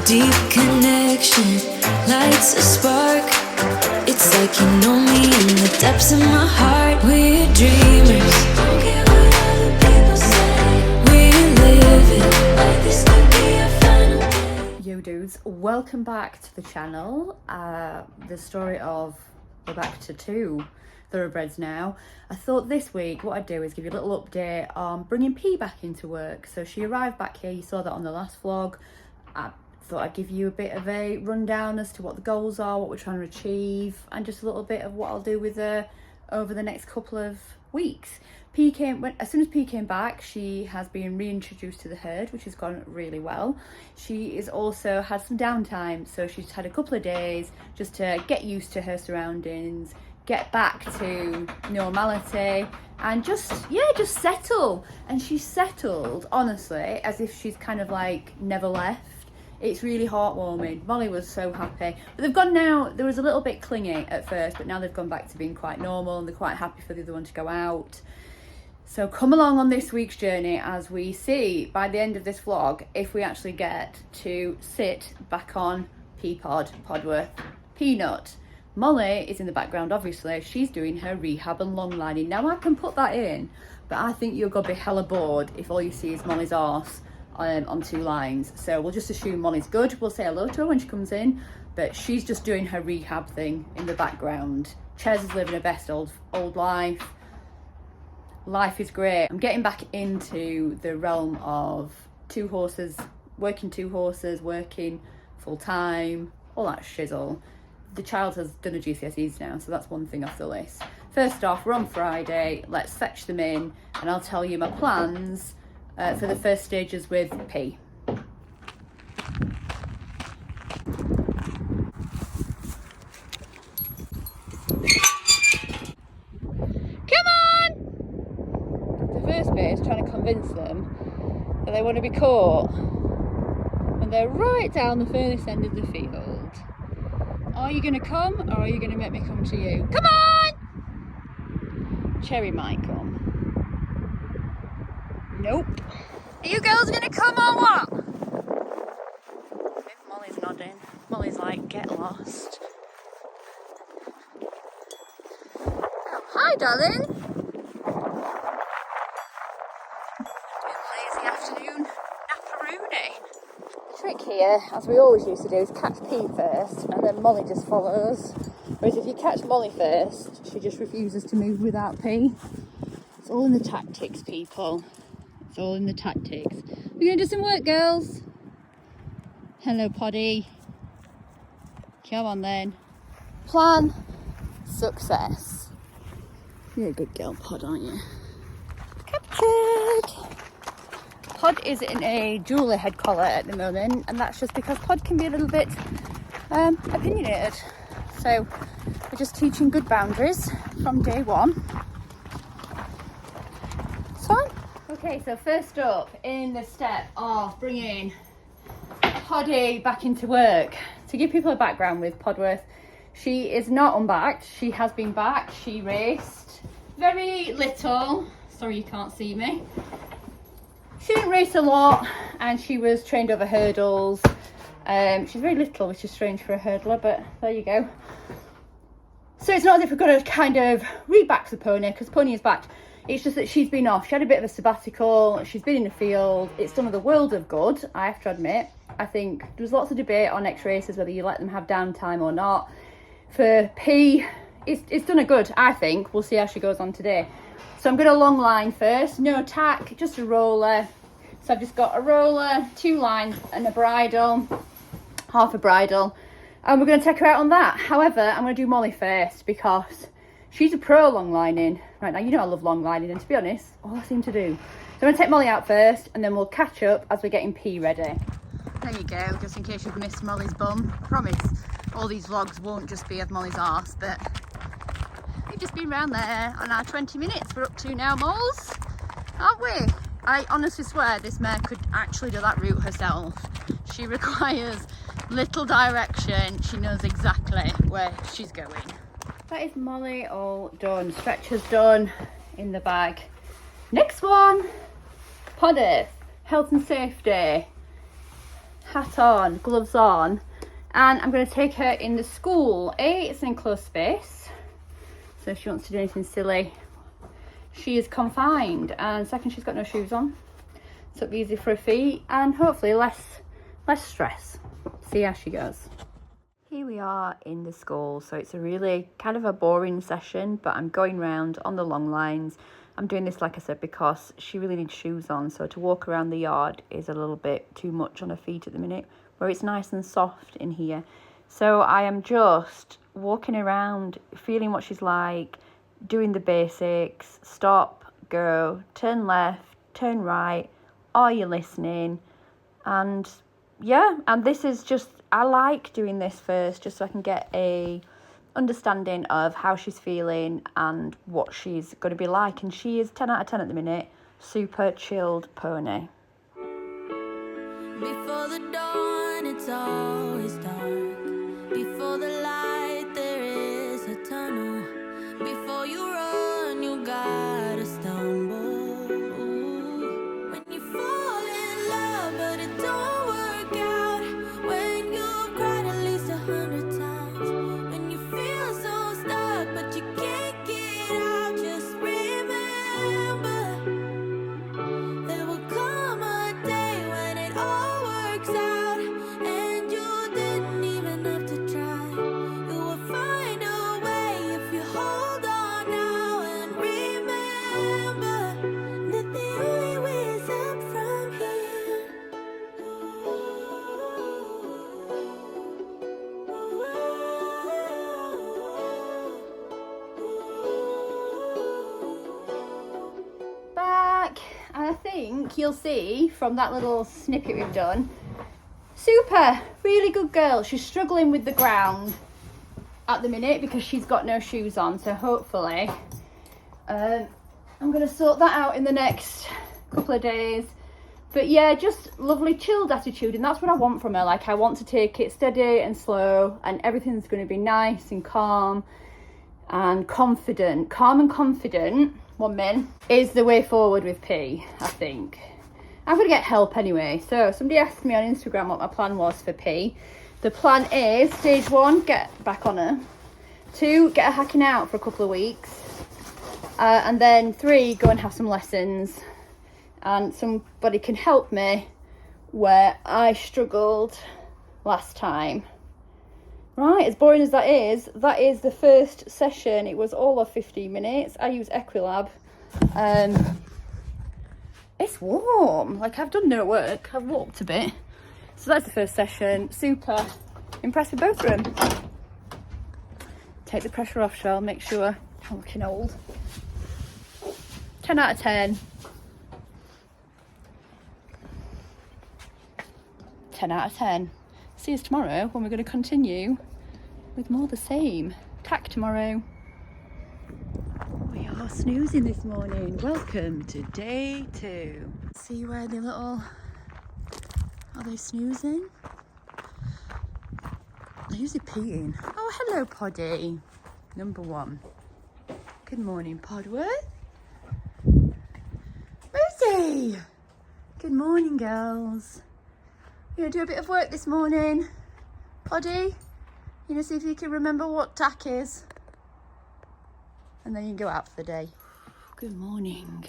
deep connection lights a spark. It's like you know me in the depths of my heart. We're dreamers, don't care what other people say. We're living like this could be a final day. Yo dudes, welcome back to the channel. The story of, we're back to 2 thoroughbreds now. I thought this week what I'd do is give you a little update on bringing P back into work. So she arrived back here, you saw that on the last vlog. I thought I'd give you a bit of a rundown as to what the goals are, what we're trying to achieve, and just a little bit of what I'll do with her over the next couple of weeks. As soon as P came back, she has been reintroduced to the herd, which has gone really well. She is also had some downtime, so she's had a couple of days just to get used to her surroundings, get back to normality, and just settle. And she's settled, honestly, as if she's kind of like never left. It's really heartwarming. Molly was so happy. But they've gone now, there was a little bit clingy at first, but now they've gone back to being quite normal and they're quite happy for the other one to go out. So come along on this week's journey as we see by the end of this vlog if we actually get to sit back on Podworth Peanut. Molly is in the background, obviously. She's doing her rehab and long lining. Now I can put that in, but I think you're gonna be hella bored if all you see is Molly's arse on 2 lines. So we'll just assume Molly's good. We'll say hello to her when she comes in, but she's just doing her rehab thing in the background. Ches is living her best old life. Life is great. I'm getting back into the realm of 2 horses, working full time, all that shizzle. The child has done her GCSEs now, so that's one thing off the list. First off, we're on Friday. Let's fetch them in and I'll tell you my plans for the first stages with P. Come on! The first bit is trying to convince them that they want to be caught. And they're right down the furthest end of the field. Are you going to come or are you going to make me come to you? Come on! Cherry might come. Nope. Are you girls going to come or what? If Molly's nodding. Molly's like, get lost. Oh, hi, darling. Lazy afternoon napperoonie. The trick here, as we always used to do, is catch P first and then Molly just follows. Whereas if you catch Molly first, she just refuses to move without P. It's all in the tactics, people. It's all in the tactics. We're going to do some work, girls. Hello, Poddy. Come on then. Plan success. You're a good girl, Pod, aren't you? Captured. Pod is in a jeweler head collar at the moment, and that's just because Pod can be a little bit opinionated. So we're just teaching good boundaries from day one. It's fine. Okay, so first up in the step of bringing Poddy back into work. To give people a background with Podworth, she is not unbacked. She has been backed. She raced very little. Sorry you can't see me. She didn't race a lot and she was trained over hurdles. She's very little, which is strange for a hurdler, but there you go. So it's not as if we're going to kind of re-back the pony, because pony is backed. It's just that she's been off. She had a bit of a sabbatical. She's been in the field. It's done her the world of good, I have to admit. I think there's lots of debate on Exracehorses whether you let them have downtime or not. For P, it's done her good, I think. We'll see how she goes on today. So I'm going to long line first. No tack, just a roller. So I've just got a roller, 2 lines and a bridle, half a bridle. And we're going to take her out on that. However, I'm going to do Molly first because she's a pro long lining. Right now, you know I love long lining, and to be honest, all I seem to do. So I'm going to take Molly out first and then we'll catch up as we're getting P ready. There you go, just in case you've missed Molly's bum. I promise all these vlogs won't just be of Molly's arse, but we've just been round there on our 20 minutes we're up to now, moles, aren't we? I honestly swear this mare could actually do that route herself. She requires little direction. She knows exactly where she's going. That is Molly all done. Stretcher's done in the bag. Next one, Podworth, health and safety. hat on, gloves on, and I'm going to take her in the school. It's an enclosed space, so if she wants to do anything silly, she is confined. And second, she's got no shoes on, so it'll be easy for her feet and hopefully less stress. See how she goes. Here we are in the school, so it's a really kind of a boring session, but I'm going round on the long lines. I'm doing this, like I said, because she really needs shoes on, so to walk around the yard is a little bit too much on her feet at the minute, where it's nice and soft in here. So I am just walking around, feeling what she's like, doing the basics: stop, go, turn left, turn right, are you listening? And yeah, and this is just, I like doing this first just so I can get a understanding of how she's feeling and what she's going to be like. And she is 10 out of 10 at the minute. Super chilled pony. Before the dawn, it's always dark. Before the light, there is a tunnel. Before you run, you gotta stumble. When you fall in love, but it don't work out. When you've cried at least 100 times. When you feel so stuck, but you can't get out. Just remember, there will come a day when it all works out, and you didn't even have to try. You will find a way if you hold on now, and remember that the only way is up from here. Back, and I think you'll see from that little snippet we've done, Super, really good girl. She's struggling with the ground at the minute because she's got no shoes on, so hopefully I'm going to sort that out in the next couple of days. But yeah, just lovely chilled attitude, and that's what I want from her. Like, I want to take it steady and slow, and everything's going to be nice and calm and confident. Calm and confident, one min, is the way forward with P, I think. I'm going to get help anyway. So somebody asked me on Instagram what my plan was for P. The plan is, stage 1, get back on her. 2, get her hacking out for a couple of weeks. And then 3, go and have some lessons. And somebody can help me where I struggled last time. Right, as boring as that is the first session. It was all of 15 minutes. I use Equilab. It's warm. Like, I've done no work. I've walked a bit. So that's the first session. Super impressed with both of them. Take the pressure off, shall make sure I'm looking old. 10 out of 10. 10 out of 10. See us tomorrow when we're going to continue with more the same. Tack tomorrow. We are snoozing this morning. Welcome to day 2. See where the little... Are they snoozing? They're usually peeing. Oh, hello, Poddy. Number 1. Good morning, Podworth. Rosie! Good morning, girls. You gonna do a bit of work this morning? Poddy? You know, see if you can remember what tack is. And then you can go out for the day. Good morning.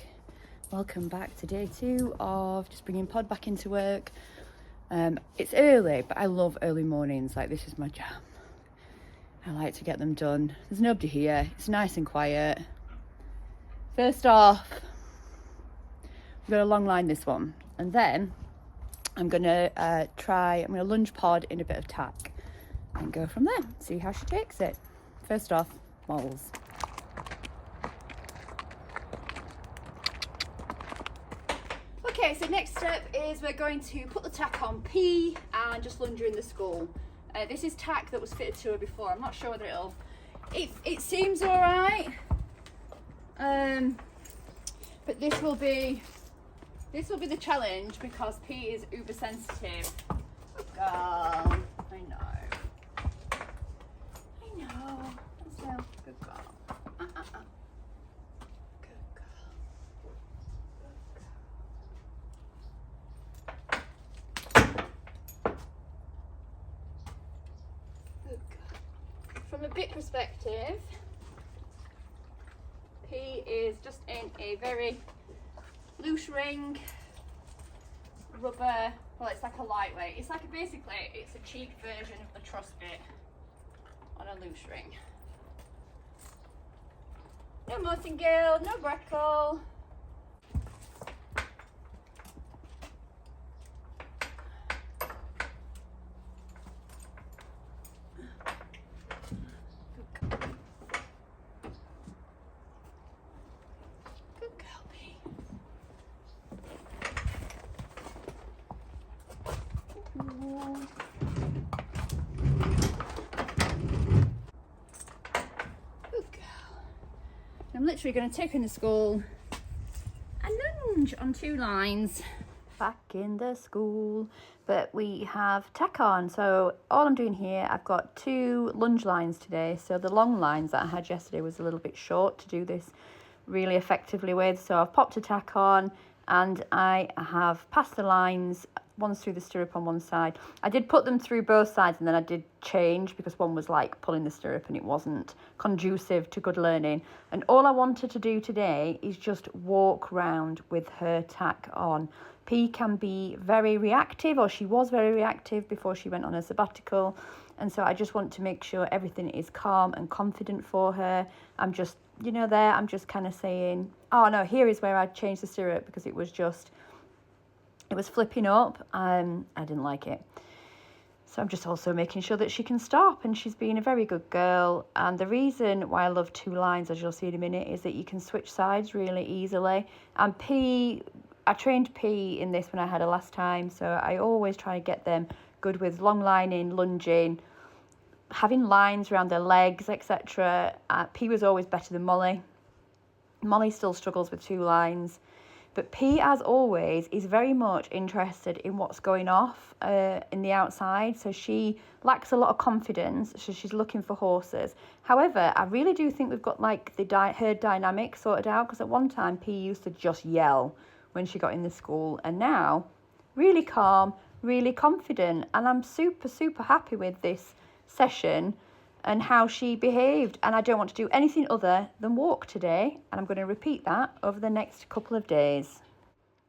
Welcome back to day 2 of just bringing Pod back into work. It's early, but I love early mornings. Like, this is my jam. I like to get them done. There's nobody here. It's nice and quiet. First off, we've got a long line this one. And then I'm going to lunge Pod in a bit of tack and go from there. See how she takes it. First off, moles. Okay, so next step is we're going to put the tack on P and just lunge her in the school. This is tack that was fitted to her before. I'm not sure whether it seems all right. But this will be the challenge because P is uber sensitive. Good girl. I know. So good girl. Good girl. from a bit perspective, P is just in a very loose ring, rubber, well it's like a lightweight, it's like basically it's a cheap version of the truss bit on a loose ring. No martingale, no breckle. I'm literally going to take her in the school and lunge on 2 lines. Back in the school, but we have tack on. So all I'm doing here, I've got 2 lunge lines today. So the long lines that I had yesterday was a little bit short to do this really effectively with. So I've popped a tack on and I have passed the lines. One's through the stirrup on one side. I did put them through both sides and then I did change because one was like pulling the stirrup and it wasn't conducive to good learning. And all I wanted to do today is just walk round with her tack on. P can be very reactive, or she was very reactive before she went on a sabbatical. And so I just want to make sure everything is calm and confident for her. I'm just, you know, I'm just kind of saying, oh no, here is where I changed the stirrup because it was flipping up. I didn't like it. So I'm just also making sure that she can stop, and she's been a very good girl. And the reason why I love 2 lines, as you'll see in a minute, is that you can switch sides really easily. And I trained P in this when I had her last time, so I always try to get them good with long lining, lunging, having lines around their legs, etc. P was always better than Molly. Molly still struggles with 2 lines. But P, as always, is very much interested in what's going off in the outside. So she lacks a lot of confidence. So she's looking for horses. However, I really do think we've got like the herd dynamic sorted out. Because at one time, P used to just yell when she got in the school. And now, really calm, really confident. And I'm super, super happy with this session and how she behaved. And I don't want to do anything other than walk today. And I'm going to repeat that over the next couple of days.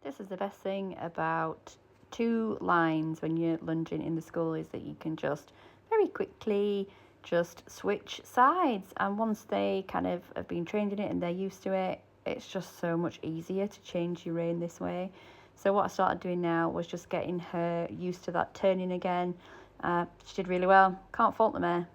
This is the best thing about 2 lines when you're lunging in the school, is that you can just very quickly just switch sides. And once they kind of have been trained in it and they're used to it, it's just so much easier to change your rein this way. So what I started doing now was just getting her used to that turning again. She did really well. Can't fault the mare.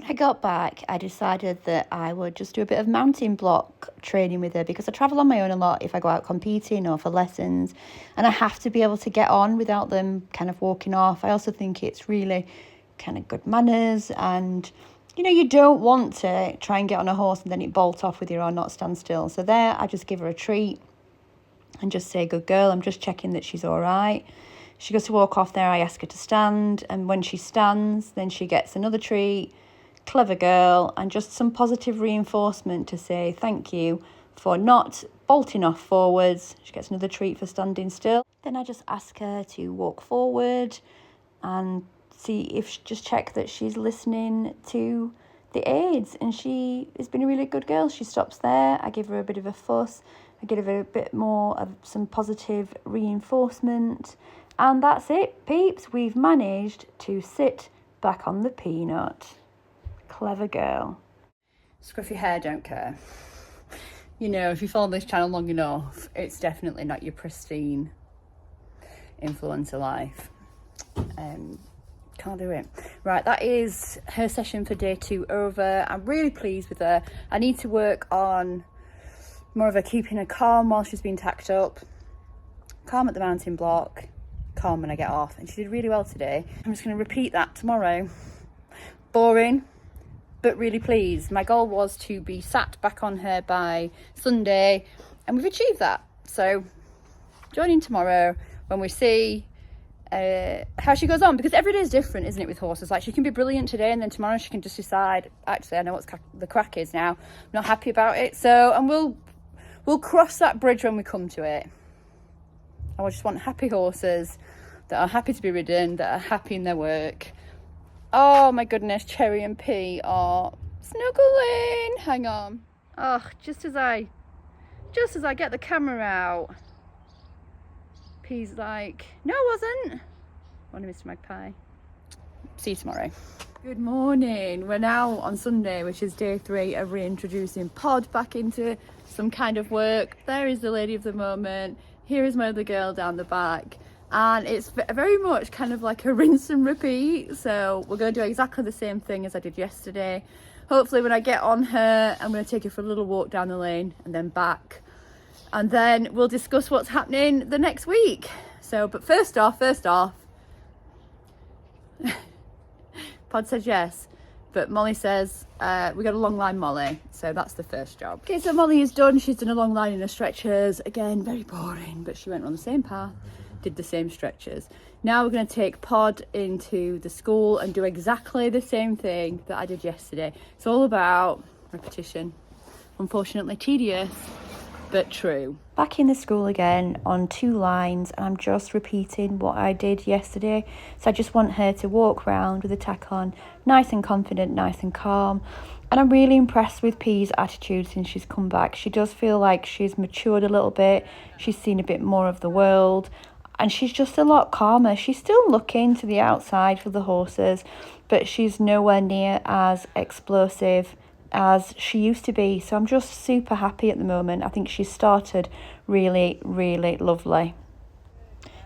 I got back, I decided that I would just do a bit of mounting block training with her, because I travel on my own a lot if I go out competing or for lessons, and I have to be able to get on without them kind of walking off. I also think it's really kind of good manners, and you know, you don't want to try and get on a horse and then it bolt off with you or not stand still. So there, I just give her a treat and just say, good girl, I'm just checking that she's all right. She goes to walk off there, I ask her to stand, and when she stands, then she gets another treat. Clever girl, and just some positive reinforcement to say thank you for not bolting off forwards. She gets another treat for standing still. Then I just ask her to walk forward and see if just check that she's listening to the aids, and she has been a really good girl. She stops there, I give her a bit of a fuss, I give her a bit more of some positive reinforcement, And that's it, peeps. We've managed to sit back on the peanut. Clever girl. Scruffy hair, don't care. You know, if you follow this channel long enough, it's definitely not your pristine influencer life. Can't do it. Right, that is her session for day 2 over. I'm really pleased with her. I need to work on more of her keeping her calm while she's been tacked up. Calm at the mounting block, calm when I get off. And she did really well today. I'm just going to repeat that tomorrow. Boring, but really pleased. My goal was to be sat back on her by Sunday, and we've achieved that. So join in tomorrow when we see how she goes on, because every day is different, isn't it, with horses? Like, she can be brilliant today and then tomorrow she can just decide, actually I know what's the crack is now, I'm not happy about it. So, and we'll cross that bridge when we come to it. I just want happy horses that are happy to be ridden, that are happy in their work. Oh my goodness, Cherry and P are snuggling. Hang on. Oh, just as I get the camera out, P's like, no, I wasn't. Morning, Mr. Magpie. See you tomorrow. Good morning. We're now on Sunday, which is day 3 of reintroducing Pod back into some kind of work. There is the lady of the moment. Here is my other girl down the back. And it's very much kind of like a rinse and repeat. So we're going to do exactly the same thing as I did yesterday. Hopefully when I get on her, I'm going to take her for a little walk down the lane and then back. And then we'll discuss what's happening the next week. So, but first off, Pod says yes, but Molly says we got a long line Molly, so that's the first job. Okay, so Molly is done. She's done a long line in her stretchers. Again, very boring, but she went on the same path, did the same stretchers. Now we're going to take Pod into the school and do exactly the same thing that I did yesterday. It's all about repetition. Unfortunately tedious, but true. Back in the school again on 2 lines, and I'm just repeating what I did yesterday. So I just want her to walk around with a tack on, nice and confident, nice and calm. And I'm really impressed with P's attitude since she's come back. She does feel like she's matured a little bit. She's seen a bit more of the world, and she's just a lot calmer. She's still looking to the outside for the horses, but she's nowhere near as explosive as she used to be. So I'm just super happy at the moment. I think she's started really, really lovely.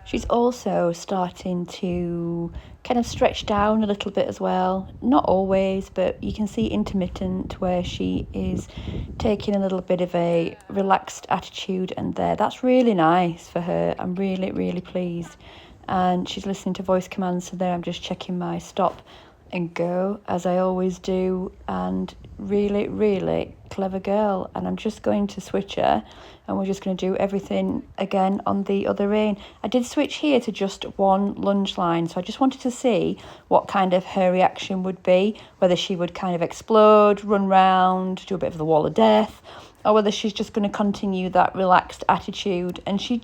She's also starting to kind of stretch down a little bit as well. Not always, but you can see intermittent where she is taking a little bit of a relaxed attitude, and that's really nice for her. I'm really, really pleased. And she's listening to voice commands, so there I'm just checking my stop and go as I always do, and really, really clever girl. And I'm just going to switch her, and we're just going to do everything again on the other rein. I did switch here to just 1 lunge line, so I just wanted to see what kind of her reaction would be, whether she would kind of explode, run round, do a bit of the wall of death, or whether she's just going to continue that relaxed attitude. And she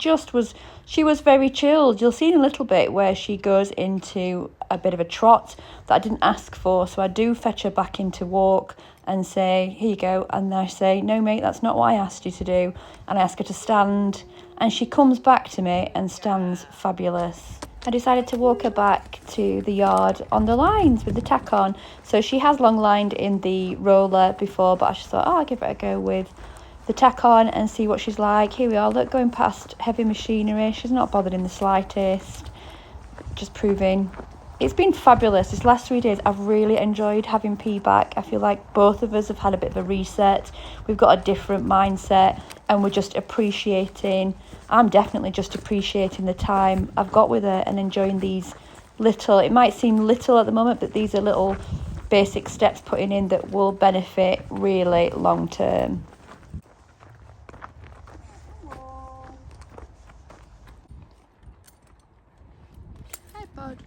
was very chilled. You'll see in a little bit where she goes into a bit of a trot that I didn't ask for. So I do fetch her back into walk and say, here you go. And I say, no, mate, that's not what I asked you to do. And I ask her to stand, and she comes back to me and stands fabulous. I decided to walk her back to the yard on the lines with the tack on. So she has long lined in the roller before, but I just thought, I'll give it a go with the tack on and see what she's like. Here we are, look, going past heavy machinery. She's not bothered in the slightest. Just proving. It's been fabulous. These last 3 days, I've really enjoyed having P back. I feel like both of us have had a bit of a reset. We've got a different mindset, and we're just appreciating. I'm definitely just appreciating the time I've got with her and enjoying these little, it might seem little at the moment, but these are little basic steps putting in that will benefit really long term. Hi, bud.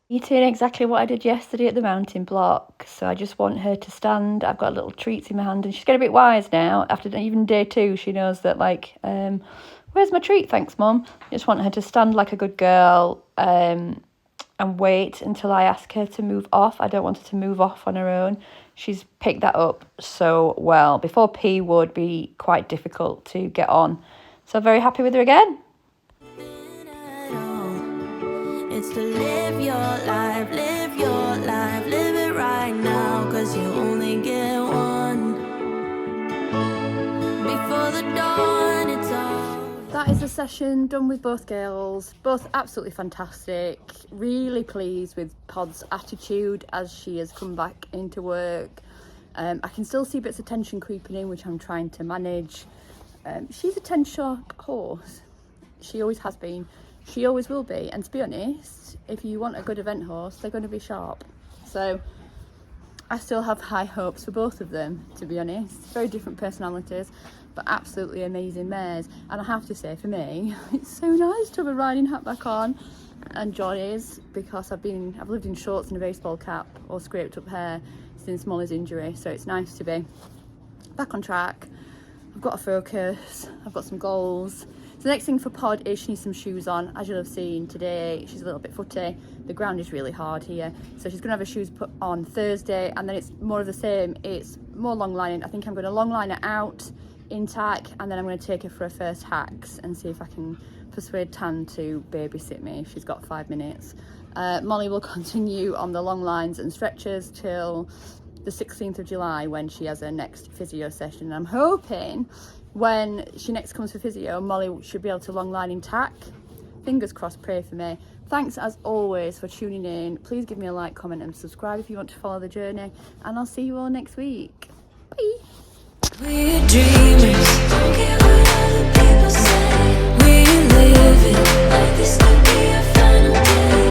Eating exactly what I did yesterday at the mounting block. So I just want her to stand. I've got little treats in my hand, and she's getting a bit wise now. After even day 2, she knows that, like, where's my treat? Thanks, Mum. I just want her to stand like a good girl and wait until I ask her to move off. I don't want her to move off on her own. She's picked that up so well. Before P would be quite difficult to get on. So I'm very happy with her again. it's to live your life, live your life, live it right now, 'cause you only get one. Before the dawn, it's all. That is the session done with both girls, both absolutely fantastic. Really pleased with Pod's attitude as she has come back into work. I can still see bits of tension creeping in, which I'm trying to manage. She's a 10-shock horse. She always has been. She always will be. And to be honest, if you want a good event horse, they're going to be sharp. So I still have high hopes for both of them, to be honest. Very different personalities, but absolutely amazing mares. And I have to say, for me, it's so nice to have a riding hat back on and Johnny's, because I've lived in shorts and a baseball cap or scraped up hair since Molly's injury. So it's nice to be back on track. I've got a focus, I've got some goals. So the next thing for Pod is she needs some shoes on. As you'll have seen today, she's a little bit footy. The ground is really hard here. So she's gonna have her shoes put on Thursday, and then it's more of the same. It's more long lining. I think I'm gonna long line her out in tack, and then I'm gonna take her for her first hacks and see if I can persuade Tan to babysit me if she's got 5 minutes. Molly will continue on the long lines and stretches till the 16th of July when she has her next physio session. And I'm hoping when she next comes for physio, Molly should be able to long line in tack. Fingers crossed, pray for me. Thanks as always for tuning in. Please give me a like, comment and subscribe if you want to follow the journey, and I'll see you all next week. Bye. We're dreamers, don't care what other people say. We live it like this could be